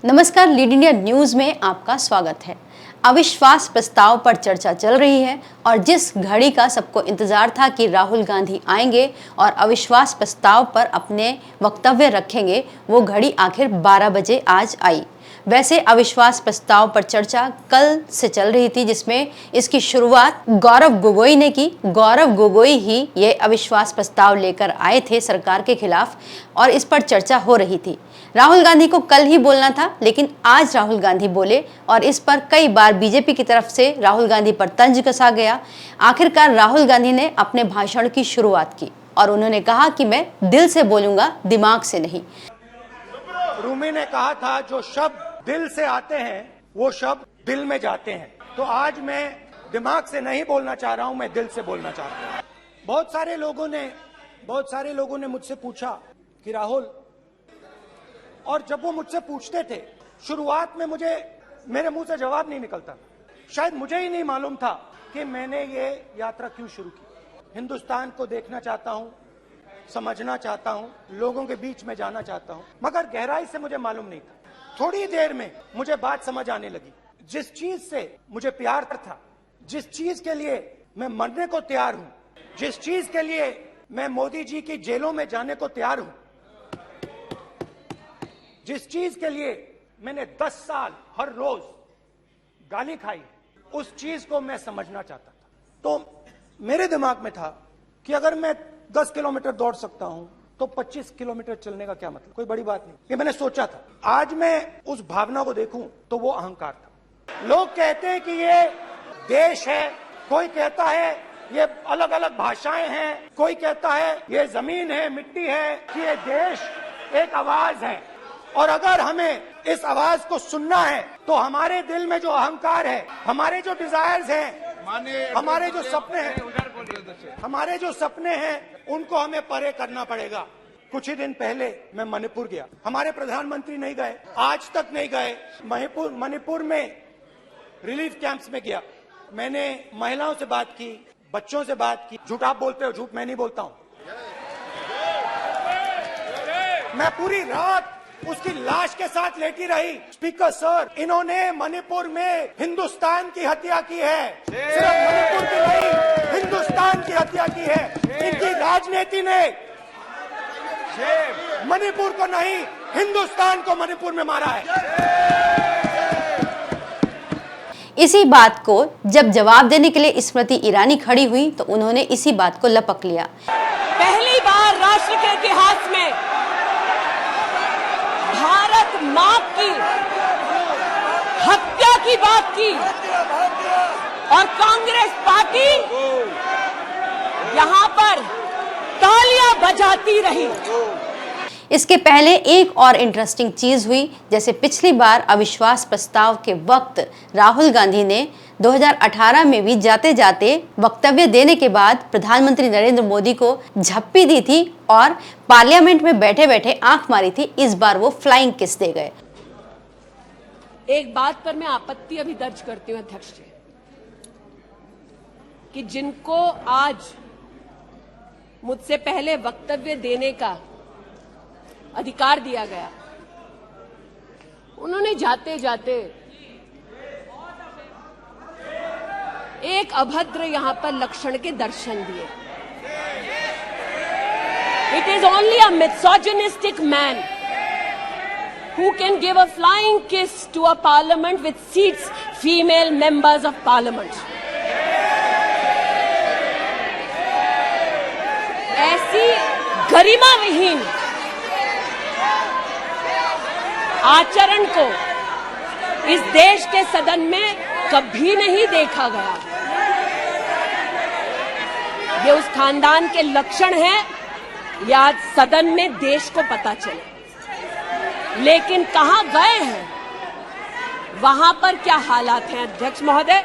नमस्कार, lead India news में आपका स्वागत है। अविश्वास प्रस्ताव पर चर्चा चल रही है और जिस घड़ी का सबको इंतजार था कि राहुल गांधी आएंगे और अविश्वास प्रस्ताव पर अपने वक्तव्य रखेंगे, वो घड़ी आखिर 12 बजे आज आई। वैसे अविश्वास प्रस्ताव पर चर्चा कल से चल रही थी, जिसमें इसकी शुरुआत गौरव गोगोई ने की। गौरव गोगोई ही ये अविश्वास प्रस्ताव लेकर आए थे सरकार के खिलाफ और इस पर चर्चा हो रही थी। राहुल गांधी को कल ही बोलना था, लेकिन आज राहुल गांधी बोले और इस पर कई बार बीजेपी की तरफ से राहुल गांधी पर तंज कसा गया। आखिरकार राहुल गांधी ने अपने भाषण की शुरुआत की और उन्होंने कहा कि मैं दिल से बोलूंगा, दिमाग से नहीं। रूमी ने कहा था, जो शब्द दिल से आते हैं वो शब्द दिल में जाते हैं। तो आज मैं दिमाग से नहीं बोलना चाह रहा हूं, मैं दिल से बोलना चाह रहा हूं। बहुत सारे लोगों ने मुझसे पूछा कि राहुल, और जब वो मुझसे पूछते थे शुरुआत में मेरे मुंह से जवाब नहीं निकलता। शायद मुझे ही नहीं मालूम था कि मैंने ये यात्रा क्यों शुरू की। हिंदुस्तान को देखना चाहता हूं, समझना चाहता हूं, लोगों के बीच में जाना चाहता हूं, मगर गहराई से मुझे मालूम नहीं था। थोड़ी देर में मुझे बात समझ आने लगी। जिस चीज से मुझे प्यार था, जिस चीज के लिए मैं मरने को तैयार हूं, जिस चीज के लिए मैं मोदी जी की जेलों में जाने को तैयार हूं, जिस चीज के लिए मैंने 10 साल हर रोज गाली खाई, उस चीज को मैं समझना चाहता था। तो मेरे दिमाग में था कि अगर मैं 10 किलोमीटर दौड़ सकता हूं तो 25 किलोमीटर चलने का क्या मतलब, कोई बड़ी बात नहीं। ये मैंने सोचा था। आज मैं उस भावना को देखूं तो वो अहंकार था। लोग कहते हैं कि ये देश है, कोई कहता है ये अलग अलग भाषाएं हैं, कोई कहता है ये जमीन है, मिट्टी है, कि ये देश एक आवाज है। और अगर हमें इस आवाज को सुनना है तो हमारे दिल में जो अहंकार है, हमारे जो डिजायर्स हैं, हमारे जो सपने हैं, उनको हमें परे करना पड़ेगा। कुछ ही दिन पहले मैं मणिपुर गया। हमारे प्रधानमंत्री नहीं गए, आज तक नहीं गए। मणिपुर में रिलीफ कैंप्स में गया। मैंने महिलाओं से बात की, बच्चों से बात की। झूठ आप बोलते हो, झूठ मैं नहीं बोलता हूं। मैं पूरी रात उसकी लाश के साथ लेटी रही। स्पीकर सर, इन्होंने मणिपुर में हिंदुस्तान की हत्या की है। सिर्फ मणिपुर की नहीं, हिंदुस्तान की हत्या की है। इनकी राजनीति ने मणिपुर को नहीं, हिंदुस्तान को मणिपुर में मारा है। इसी बात को जब जवाब देने के लिए स्मृति ईरानी खड़ी हुई तो उन्होंने इसी बात को लपक लिया। पहली बार राष्ट्र के इतिहास में भारत मां की हत्या की बात की और कांग्रेस पार्टी यहां पर तालियां बजाती रही। इसके पहले एक और इंटरेस्टिंग चीज हुई। जैसे पिछली बार अविश्वास प्रस्ताव के वक्त राहुल गांधी ने 2018 में भी जाते जाते वक्तव्य देने के बाद प्रधानमंत्री नरेंद्र मोदी को झप्पी दी थी और पार्लियामेंट में बैठे बैठे आंख मारी थी। इस बार वो फ्लाइंग किस दे गए। एक बात पर मैं आपत्ति अभी दर्ज करती हूं अध्यक्ष जी, कि जिनको आज मुझसे पहले वक्तव्य देने का अधिकार दिया गया, उन्होंने जाते जाते एक अभद्र यहां पर लक्षण के दर्शन दिए। It is only a misogynistic man who can give a flying kiss to a parliament which seats female members of parliament. ऐसी गरिमा विहीन आचरण को इस देश के सदन में कभी नहीं देखा गया। ये उस खानदान के लक्षण हैं, या आज सदन में देश को पता चले। लेकिन कहां गए हैं, वहां पर क्या हालात हैं अध्यक्ष महोदय?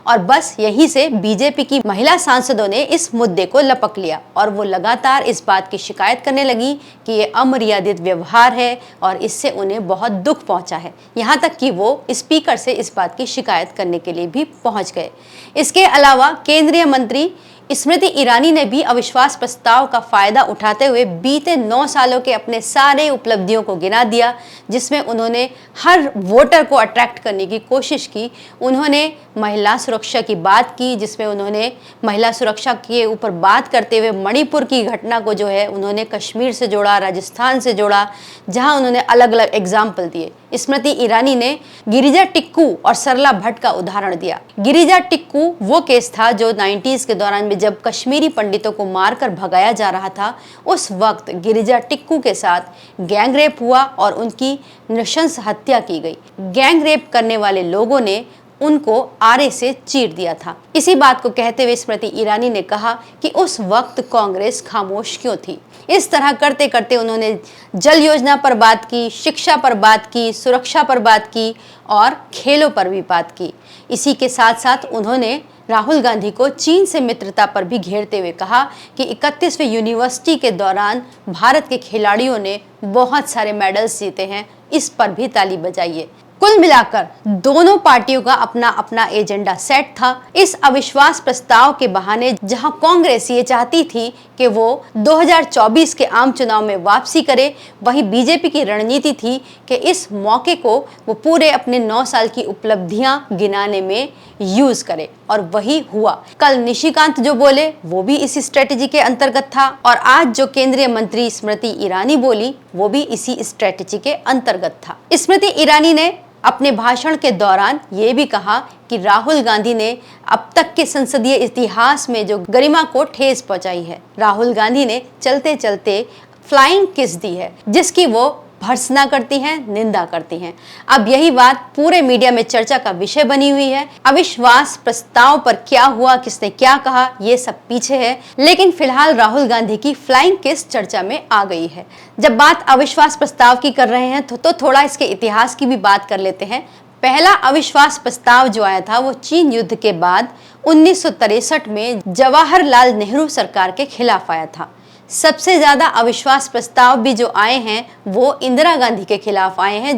और बस यहीं से बीजेपी की महिला सांसदों ने इस मुद्दे को लपक लिया और वो लगातार इस बात की शिकायत करने लगी कि ये अमर्यादित व्यवहार है और इससे उन्हें बहुत दुख पहुंचा है। यहाँ तक कि वो स्पीकर से इस बात की शिकायत करने के लिए भी पहुंच गए। इसके अलावा केंद्रीय मंत्री स्मृति ईरानी ने भी अविश्वास प्रस्ताव का फायदा उठाते हुए बीते 9 सालों के अपने सारे उपलब्धियों को गिना दिया, जिसमें उन्होंने हर वोटर को अट्रैक्ट करने की कोशिश की। उन्होंने महिला सुरक्षा की बात की, जिसमें उन्होंने महिला सुरक्षा के ऊपर बात करते हुए मणिपुर की घटना को जो है उन्होंने कश्मीर से जोड़ा, राजस्थान से जोड़ा, जहां उन्होंने अलग अलग एग्जाम्पल दिए। स्मृति ईरानी ने गिरिजा टिक्कू और सरला भट्ट का उदाहरण दिया। गिरिजा टिक्कू वो केस था जो 90s के दौरान में जब कश्मीरी पंडितों को मारकर भगाया जा रहा था, उस वक्त गिरिजा टिक्कू के साथ गैंग रेप हुआ और उनकी नृशंस हत्या की गई। गैंग रेप करने वाले लोगों ने उनको आरे से चीर दिया था। इसी बात को कहते हुए स्मृति ईरानी ने कहा कि उस वक्त कांग्रेस खामोश क्यों थी। इस तरह करते करते उन्होंने जल योजना पर बात की, शिक्षा पर बात की, सुरक्षा पर बात की और खेलों पर भी बात की। इसी के साथ साथ उन्होंने राहुल गांधी को चीन से मित्रता पर भी घेरते हुए कहा कि 31वीं यूनिवर्सिटी के दौरान भारत के खिलाड़ियों ने बहुत सारे मेडल्स जीते हैं, इस पर भी ताली बजाइए। कुल मिलाकर दोनों पार्टियों का अपना अपना एजेंडा सेट था। इस अविश्वास प्रस्ताव के बहाने जहां कांग्रेस ये चाहती थी कि वो 2024 के आम चुनाव में वापसी करे, वहीं बीजेपी की रणनीति थी कि इस मौके को वो पूरे अपने 9 साल की उपलब्धियां गिनाने में यूज करे, और वही हुआ। कल निशिकांत जो बोले वो भी इसी स्ट्रेटेजी के अंतर्गत था, और आज जो केंद्रीय मंत्री स्मृति ईरानी बोली वो भी इसी स्ट्रेटेजी के अंतर्गत था। स्मृति ईरानी ने अपने भाषण के दौरान ये भी कहा कि राहुल गांधी ने अब तक के संसदीय इतिहास में जो गरिमा को ठेस पहुंचाई है। राहुल गांधी ने चलते चलते फ्लाइंग किस दी है, जिसकी वो भर्त्सना करती हैं, निंदा करती हैं। अब यही बात पूरे मीडिया में चर्चा का विषय बनी हुई है। अविश्वास प्रस्ताव पर क्या हुआ, किसने क्या कहा, ये सब पीछे है, लेकिन फिलहाल राहुल गांधी की फ्लाइंग किस चर्चा में आ गई है। जब बात अविश्वास प्रस्ताव की कर रहे हैं तो थोड़ा इसके इतिहास की भी बात कर लेते हैं। पहला अविश्वास प्रस्ताव जो आया था वो चीन युद्ध के बाद 1963 में जवाहरलाल नेहरू सरकार के खिलाफ आया था। सबसे ज्यादा अविश्वास प्रस्ताव भी जो आए हैं वो इंदिरा गांधी के खिलाफ आए हैं।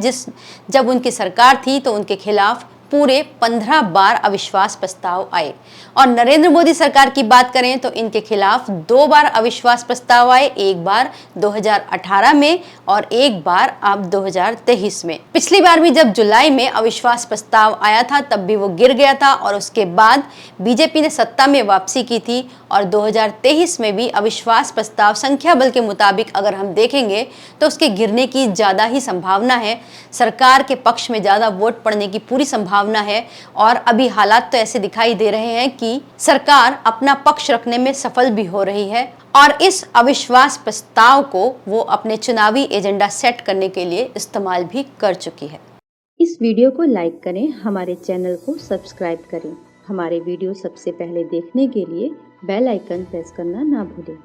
जब उनकी सरकार थी तो उनके खिलाफ पूरे 15 बार अविश्वास प्रस्ताव आए, और नरेंद्र मोदी सरकार की बात करें तो इनके खिलाफ 2 बार अविश्वास प्रस्ताव आए, एक बार 2018 में और एक बार अब 2023 में। पिछली बार भी जब जुलाई में अविश्वास प्रस्ताव आया था तब भी वो गिर गया था, और उसके बाद बीजेपी ने सत्ता में वापसी की थी, और 2023 में भी अविश्वास प्रस्ताव संख्या बल के मुताबिक अगर हम देखेंगे तो उसके गिरने की ज्यादा ही संभावना है। सरकार के पक्ष में ज्यादा वोट पड़ने की पूरी संभावना है, और अभी हालात तो ऐसे दिखाई दे रहे हैं कि सरकार अपना पक्ष रखने में सफल भी हो रही है, और इस अविश्वास प्रस्ताव को वो अपने चुनावी एजेंडा सेट करने के लिए इस्तेमाल भी कर चुकी है। इस वीडियो को लाइक करें, हमारे चैनल को सब्सक्राइब करें। हमारे वीडियो सबसे पहले देखने के लिए बेल आइकन प्रेस करना ना भूलें।